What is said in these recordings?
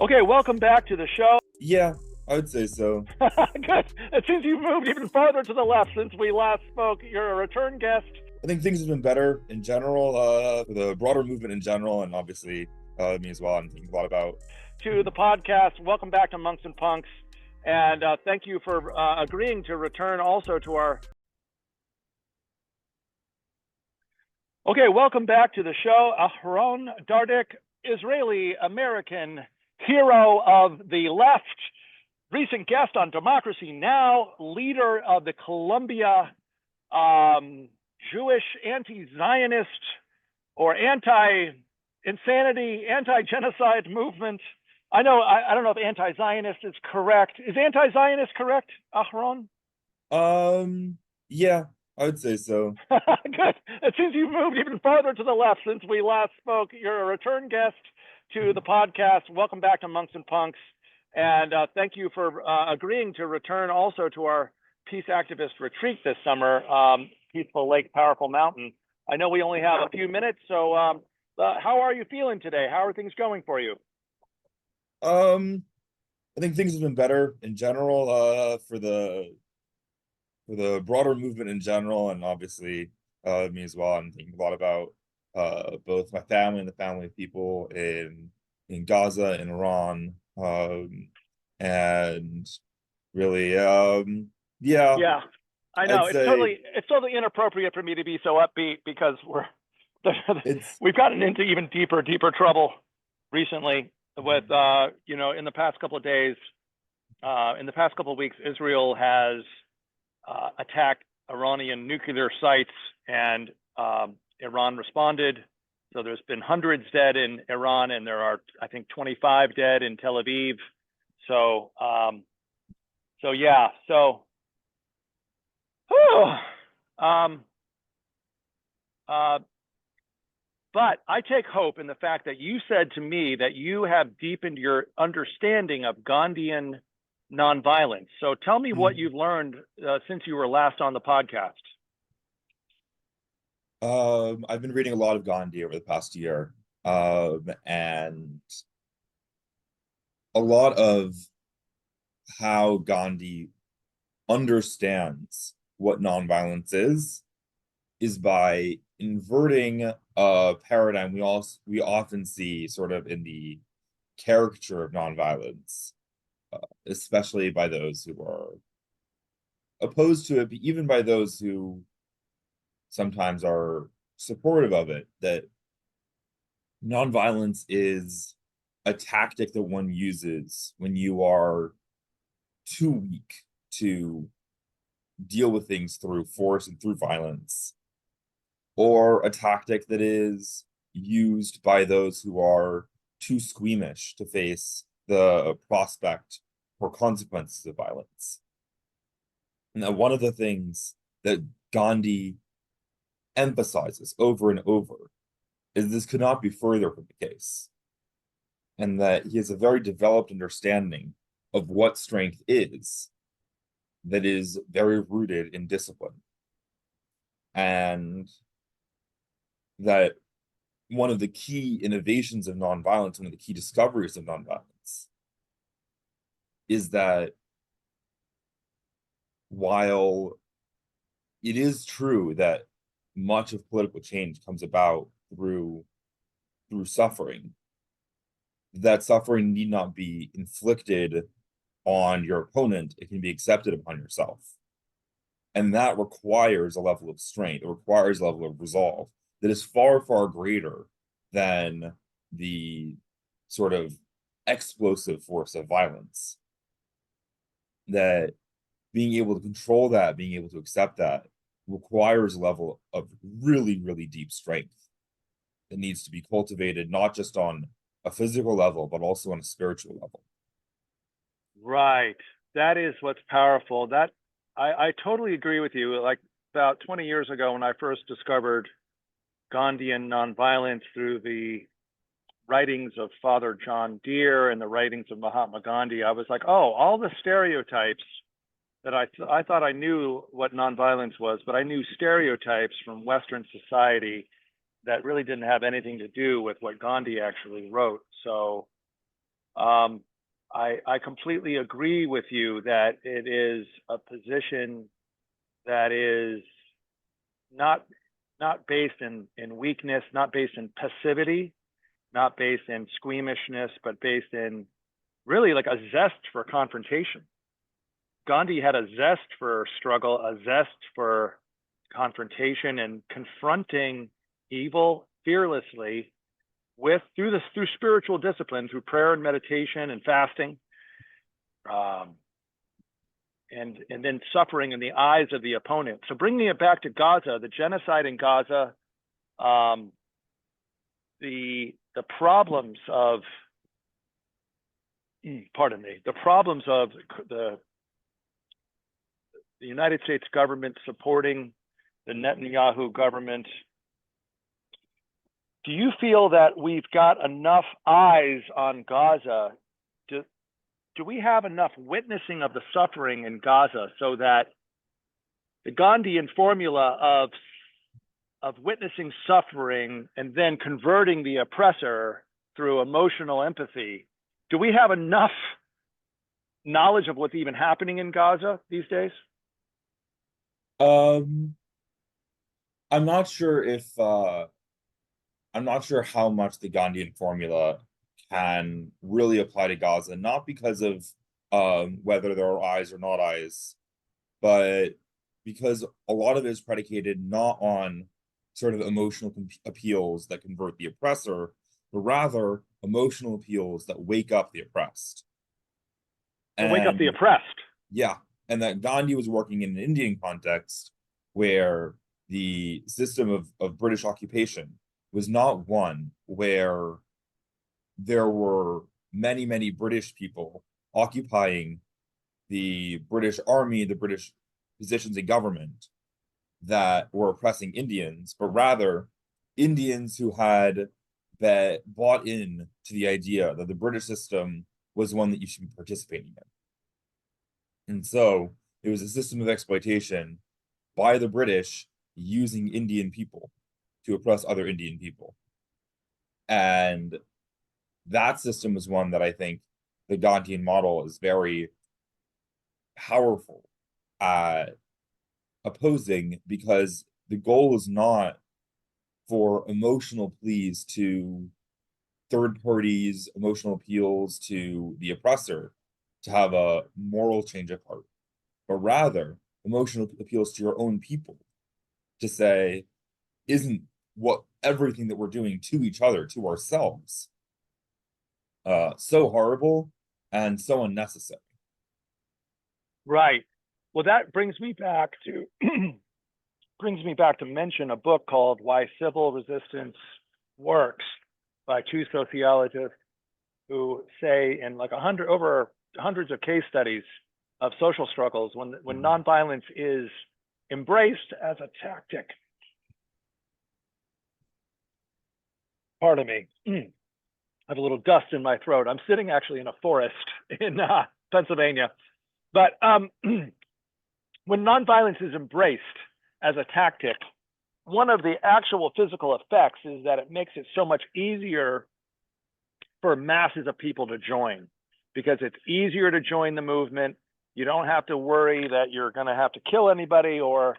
Okay, welcome back to the show. Yeah, I would say so. Good. It seems you've moved even farther to the left since we last spoke. You're a return guest. I think things have been better in general, for the broader movement in general, and obviously me as well. I'm thinking a lot about. To the podcast. Welcome back to Monks and Punks. And thank you for agreeing to return also to our. Okay, welcome back to the show. Aharon Dhadak, Israeli American hero of the left, recent guest on Democracy Now!, leader of the Columbia Jewish anti-Zionist or anti-insanity, anti-genocide movement. I don't know if anti-Zionist is correct. Is anti-Zionist correct, Aharon? Yeah, I would say so. Good. It seems you've moved even farther to the left since we last spoke. You're a return guest to the podcast. Welcome back to Monks and Punks. And thank you for agreeing to return also to our peace activist retreat this summer, Peaceful Lake, Powerful Mountain. I know we only have a few minutes, so how are you feeling today? How are things going for you? I think things have been better in general, for the broader movement in general, and obviously me as well. I'm thinking a lot about both my family and the family of people in Gaza and Iran, and really, yeah, Yeah, I know I'd it's say totally inappropriate for me to be so upbeat because it's we've gotten into even deeper trouble recently with in the past couple of days, in the past couple of weeks, Israel has attacked Iranian nuclear sites, and Iran responded. So there's been hundreds dead in Iran, and there are, I think, 25 dead in Tel Aviv. So, yeah. So, um, but I take hope in the fact that you said to me that you have deepened your understanding of Gandhian nonviolence. So tell me what you've learned since you were last on the podcast. I've been reading a lot of Gandhi over the past year, and a lot of how Gandhi understands what nonviolence is by inverting a paradigm we often see sort of in the caricature of nonviolence, especially by those who are opposed to it, but even by those who sometimes are supportive of it, that nonviolence is a tactic that one uses when you are too weak to deal with things through force and through violence, or a tactic that is used by those who are too squeamish to face the prospect or consequences of violence. And that one of the things that Gandhi emphasizes over and over is this could not be further from the case, and that he has a very developed understanding of what strength is that is very rooted in discipline, and that one of the key innovations of nonviolence, one of the key discoveries of nonviolence, is that while it is true that much of political change comes about through suffering, that suffering need not be inflicted on your opponent. It can be accepted upon yourself. And that requires a level of strength, it requires a level of resolve that is far, far greater than the sort of explosive force of violence. That being able to control that, being able to accept that, requires a level of really, really deep strength that needs to be cultivated, not just on a physical level, but also on a spiritual level. Right. That is what's powerful. That I totally agree with you. Like about 20 years ago, when I first discovered Gandhian nonviolence through the writings of Father John Deere and the writings of Mahatma Gandhi, I was like, oh, all the stereotypes that I thought I knew what nonviolence was, but I knew stereotypes from Western society that really didn't have anything to do with what Gandhi actually wrote. So I completely agree with you that it is a position that is not based in weakness, not based in passivity, not based in squeamishness, but based in really like a zest for confrontation. Gandhi had a zest for struggle, a zest for confrontation and confronting evil fearlessly through spiritual discipline, through prayer and meditation and fasting, and then suffering in the eyes of the opponent. So bringing it back to Gaza, the genocide in Gaza, the problems of the United States government supporting the Netanyahu government. Do you feel that we've got enough eyes on Gaza? Do we have enough witnessing of the suffering in Gaza so that the Gandhian formula of witnessing suffering and then converting the oppressor through emotional empathy, do we have enough knowledge of what's even happening in Gaza these days? I'm not sure I'm not sure how much the Gandhian formula can really apply to Gaza, not because of whether there are eyes or not eyes, but because a lot of it is predicated not on sort of emotional appeals that convert the oppressor, but rather emotional appeals that wake up the oppressed. And wake up the oppressed. Yeah, and that Gandhi was working in an Indian context where the system of British occupation was not one where there were many, many British people occupying the British army, the British positions in government that were oppressing Indians, but rather Indians who had bought in to the idea that the British system was one that you should be participating in. And so it was a system of exploitation by the British using Indian people to oppress other Indian people. And that system is one that I think the Gandhian model is very powerful at opposing, because the goal is not for emotional pleas to third parties, emotional appeals to the oppressor to have a moral change of heart, but rather emotional appeals to your own people to say, isn't what everything that we're doing to each other, to ourselves, so horrible and so unnecessary? Right. Well, that brings me back to mention a book called Why Civil Resistance Works by two sociologists who say in like over hundreds of case studies of social struggles, when nonviolence is embraced as a tactic. Pardon me. I have a little dust in my throat. I'm sitting actually in a forest in Pennsylvania. But when nonviolence is embraced as a tactic, one of the actual physical effects is that it makes it so much easier for masses of people to join, because it's easier to join the movement. You don't have to worry that you're going to have to kill anybody or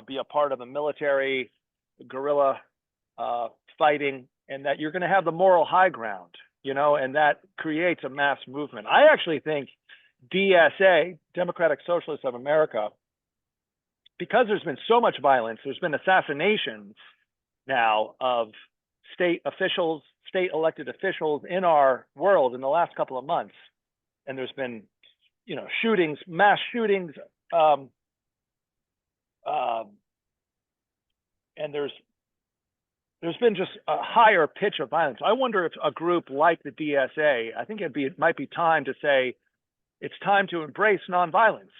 be a part of the military guerrilla fighting, and that you're going to have the moral high ground, and that creates a mass movement. I actually think DSA, Democratic Socialists of America, because there's been so much violence, there's been assassinations now of state officials, state elected officials in our world in the last couple of months. And there's been, shootings, mass shootings, and there's been just a higher pitch of violence. I wonder if a group like the DSA, I think it might be time to say it's time to embrace nonviolence,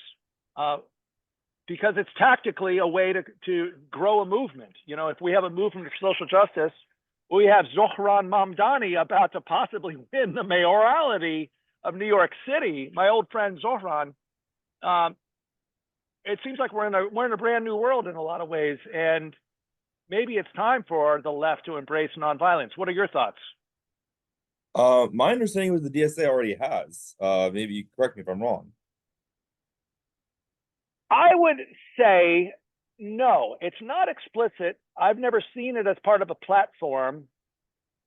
because it's tactically a way to grow a movement. If we have a movement for social justice, we have Zohran Mamdani about to possibly win the mayoralty of New York City. My old friend Zohran. It seems like we're in a brand new world in a lot of ways, and maybe it's time for the left to embrace nonviolence. What are your thoughts? My understanding was the DSA already has. Maybe you correct me if I'm wrong. I would say no, it's not explicit. I've never seen it as part of a platform.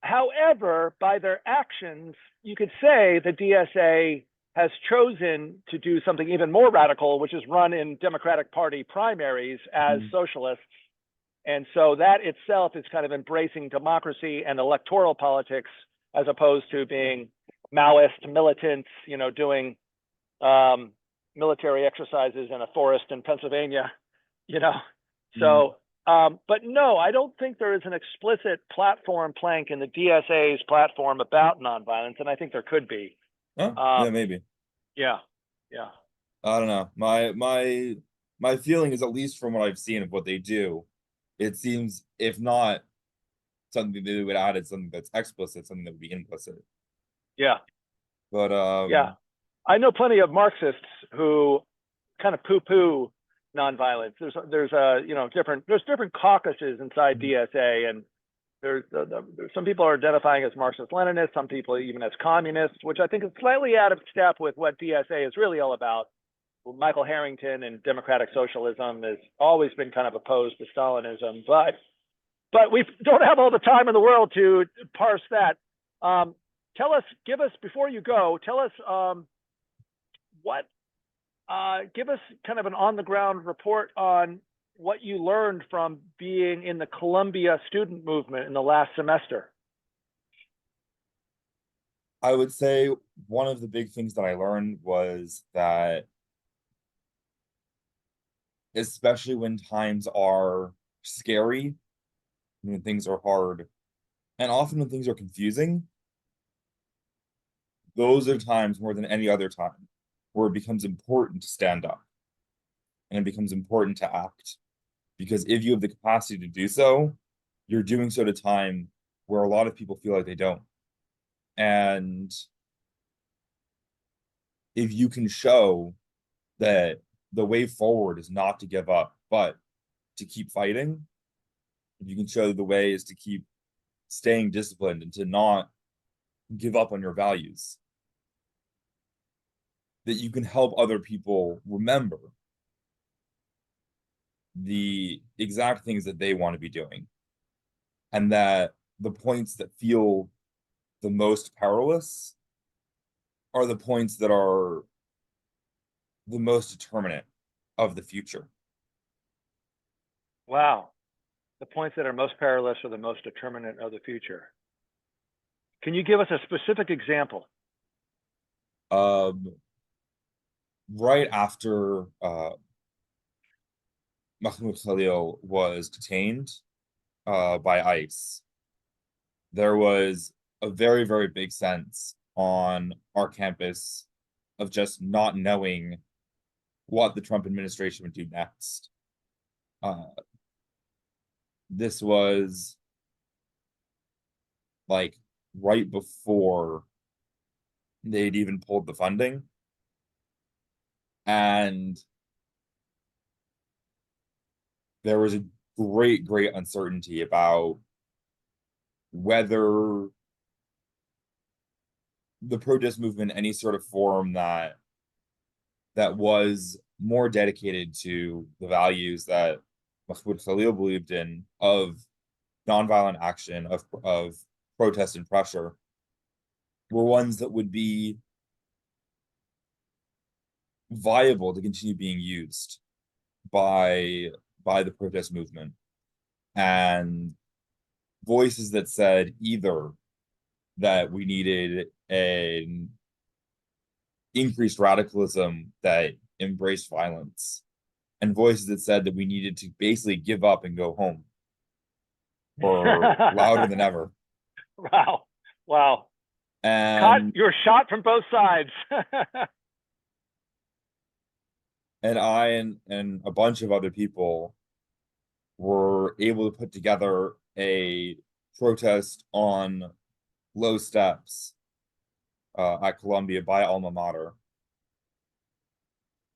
However, by their actions, you could say the DSA has chosen to do something even more radical, which is run in Democratic Party primaries as socialists. And so that itself is kind of embracing democracy and electoral politics as opposed to being Maoist militants, doing military exercises in a forest in Pennsylvania, you know. So, but no, I don't think there is an explicit platform plank in the DSA's platform about nonviolence, and I think there could be. Oh, yeah, maybe. Yeah, yeah. I don't know. My feeling is, at least from what I've seen of what they do, it seems, if not something they would add, it's something that's explicit, something that would be implicit. Yeah. But Yeah. I know plenty of Marxists who kind of poo-poo nonviolence. There's different caucuses inside DSA, and there's some people are identifying as Marxist-Leninists, some people even as communists, which I think is slightly out of step with what DSA is really all about. Michael Harrington and democratic socialism has always been kind of opposed to Stalinism, but we don't have all the time in the world to parse that. Give us before you go. Tell us give us kind of an on-the-ground report on what you learned from being in the Columbia student movement in the last semester. I would say one of the big things that I learned was that, especially when times are scary, when things are hard, and often when things are confusing, those are times more than any other time where it becomes important to stand up and it becomes important to act. Because if you have the capacity to do so, you're doing so at a time where a lot of people feel like they don't. And if you can show that the way forward is not to give up, but to keep fighting, if you can show the way is to keep staying disciplined and to not give up on your values, that you can help other people remember the exact things that they want to be doing. And that the points that feel the most perilous are the points that are the most determinate of the future. Wow. The points that are most perilous are the most determinant of the future. Can you give us a specific example? Right after Mahmoud Khalil was detained by ICE, there was a very, very big sense on our campus of just not knowing what the Trump administration would do next. This was like right before they'd even pulled the funding. And there was a great, great uncertainty about whether the protest movement, any sort of form that was more dedicated to the values that Mahmoud Khalil believed in, of nonviolent action, of protest and pressure, were ones that would be viable to continue being used by the protest movement. And voices that said either that we needed an increased radicalism that embraced violence, and voices that said that we needed to basically give up and go home, were louder than ever. Wow. Wow. And you're shot from both sides. and I and a bunch of other people were able to put together a protest on low steps at Columbia by alma mater.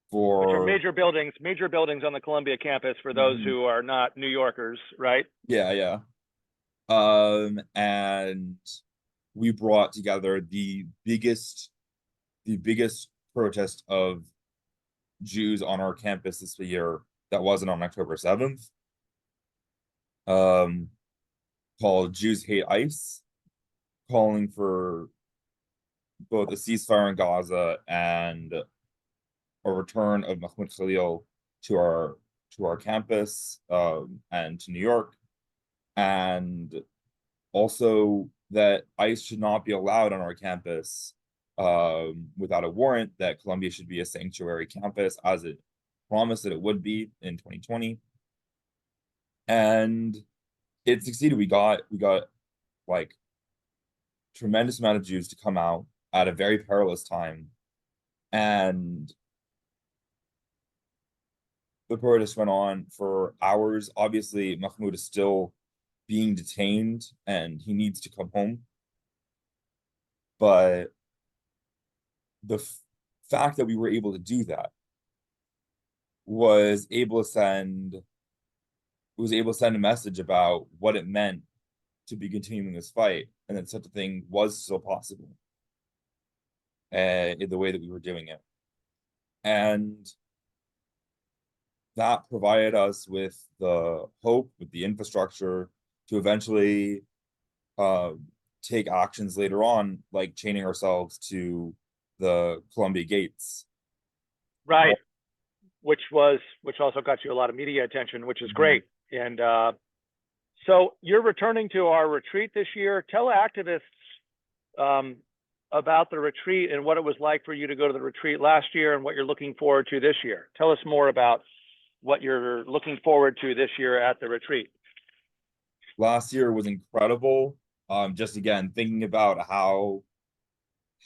Which are For major buildings on the Columbia campus for those who are not New Yorkers, right? Yeah. And we brought together the biggest protest of Jews on our campus this year that wasn't on October 7th, called Jews Hate ICE, calling for both a ceasefire in Gaza and a return of Mahmoud Khalil to our campus, and to New York, and also that ICE should not be allowed on our campus without a warrant, that Columbia should be a sanctuary campus as it promised that it would be in 2020. And it succeeded. We got like tremendous amount of Jews to come out at a very perilous time. And the protest went on for hours. Obviously, Mahmoud is still being detained and he needs to come home. But the fact that we were able to do that was able to send a message about what it meant to be continuing this fight, and that such a thing was still possible, in the way that we were doing it. And that provided us with the hope, with the infrastructure to eventually take actions later on, like chaining ourselves to the Columbia gates. Right. Which also got you a lot of media attention, which is great. And so you're returning to our retreat this year. Tell activists about the retreat and what it was like for you to go to the retreat last year and what you're looking forward to this year. Tell us more about what you're looking forward to this year at the retreat. Last year was incredible. Just again, thinking about how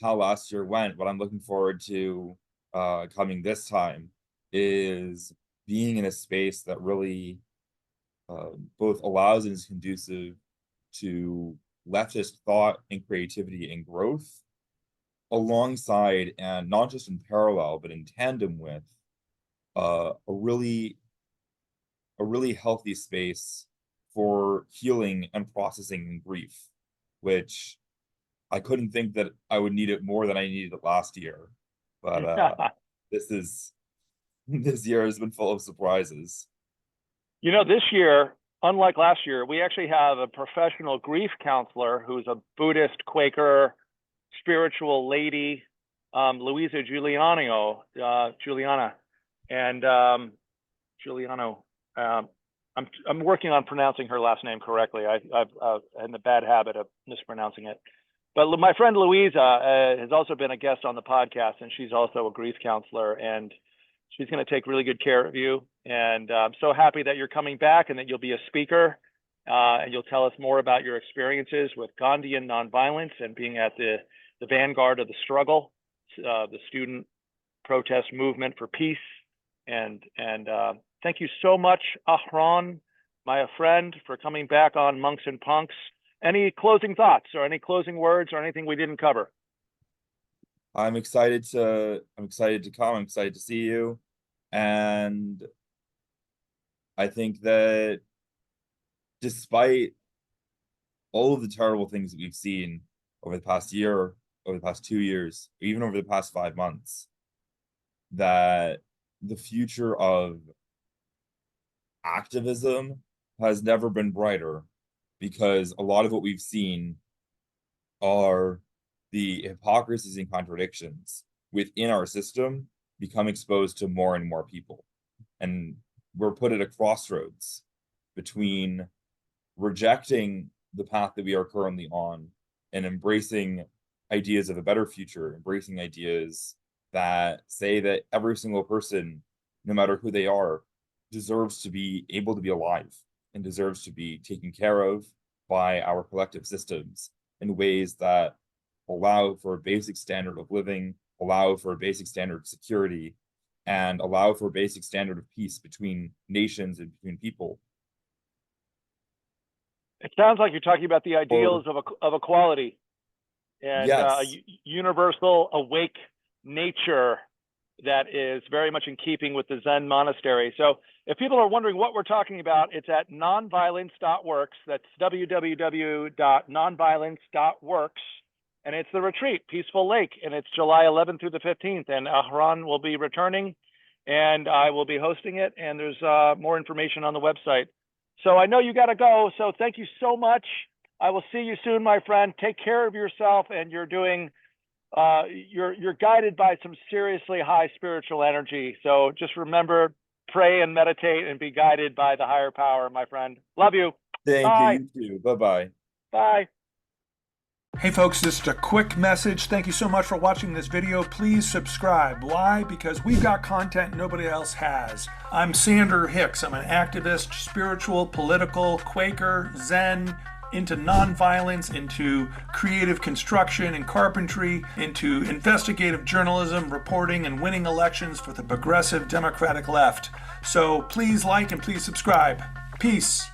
last year went, what I'm looking forward to coming this time is being in a space that really both allows and is conducive to leftist thought and creativity and growth, alongside and not just in parallel, but in tandem with a really healthy space for healing and processing grief, which I couldn't think that I would need it more than I needed it last year. But this year has been full of surprises. You know, this year, unlike last year, we actually have a professional grief counselor who's a Buddhist Quaker spiritual lady, Louisa Giuliano, and Giuliano. I'm working on pronouncing her last name correctly. I've in the bad habit of mispronouncing it. But my friend Louisa has also been a guest on the podcast, and she's also a grief counselor, and she's going to take really good care of you. And I'm so happy that you're coming back and that you'll be a speaker, and you'll tell us more about your experiences with Gandhian Nonviolence and being at the vanguard of the struggle, the student protest movement for peace. And thank you so much, Aharon, my friend, for coming back on Monks and Punks. Any closing thoughts or any closing words or anything we didn't cover? I'm excited to come. I'm excited to see you. And I think that despite all of the terrible things that we've seen over the past year, over the past 2 years, even over the past 5 months, that the future of activism has never been brighter, because a lot of what we've seen are the hypocrisies and contradictions within our system become exposed to more and more people. And we're put at a crossroads between rejecting the path that we are currently on and embracing ideas of a better future, embracing ideas that say that every single person, no matter who they are, deserves to be able to be alive and deserves to be taken care of by our collective systems in ways that allow for a basic standard of living, allow for a basic standard of security, and allow for a basic standard of peace between nations and between people. It sounds like you're talking about the ideals of equality and yes. a universal awake nature that is very much in keeping with the Zen monastery. So if people are wondering what we're talking about, it's at nonviolence.works. That's www.nonviolence.works. and it's the retreat, Peaceful Lake, and it's July 11th through the 15th, and Aharon will be returning, and I will be hosting it, and there's more information on the website. So I know you got to go, so thank you so much. I will see you soon, my friend. Take care of yourself, and you're doing, you're guided by some seriously high spiritual energy. So just remember, pray and meditate and be guided by the higher power, my friend. Love you. Thank Bye. you, you too. Bye-bye. Bye. Hey folks, just a quick message. Thank you so much for watching this video. Please subscribe. Why? Because we've got content nobody else has. I'm Sander Hicks. I'm an activist, spiritual, political, Quaker, Zen, into nonviolence, into creative construction and carpentry, into investigative journalism, reporting, and winning elections for the progressive Democratic left. So please like and please subscribe. Peace.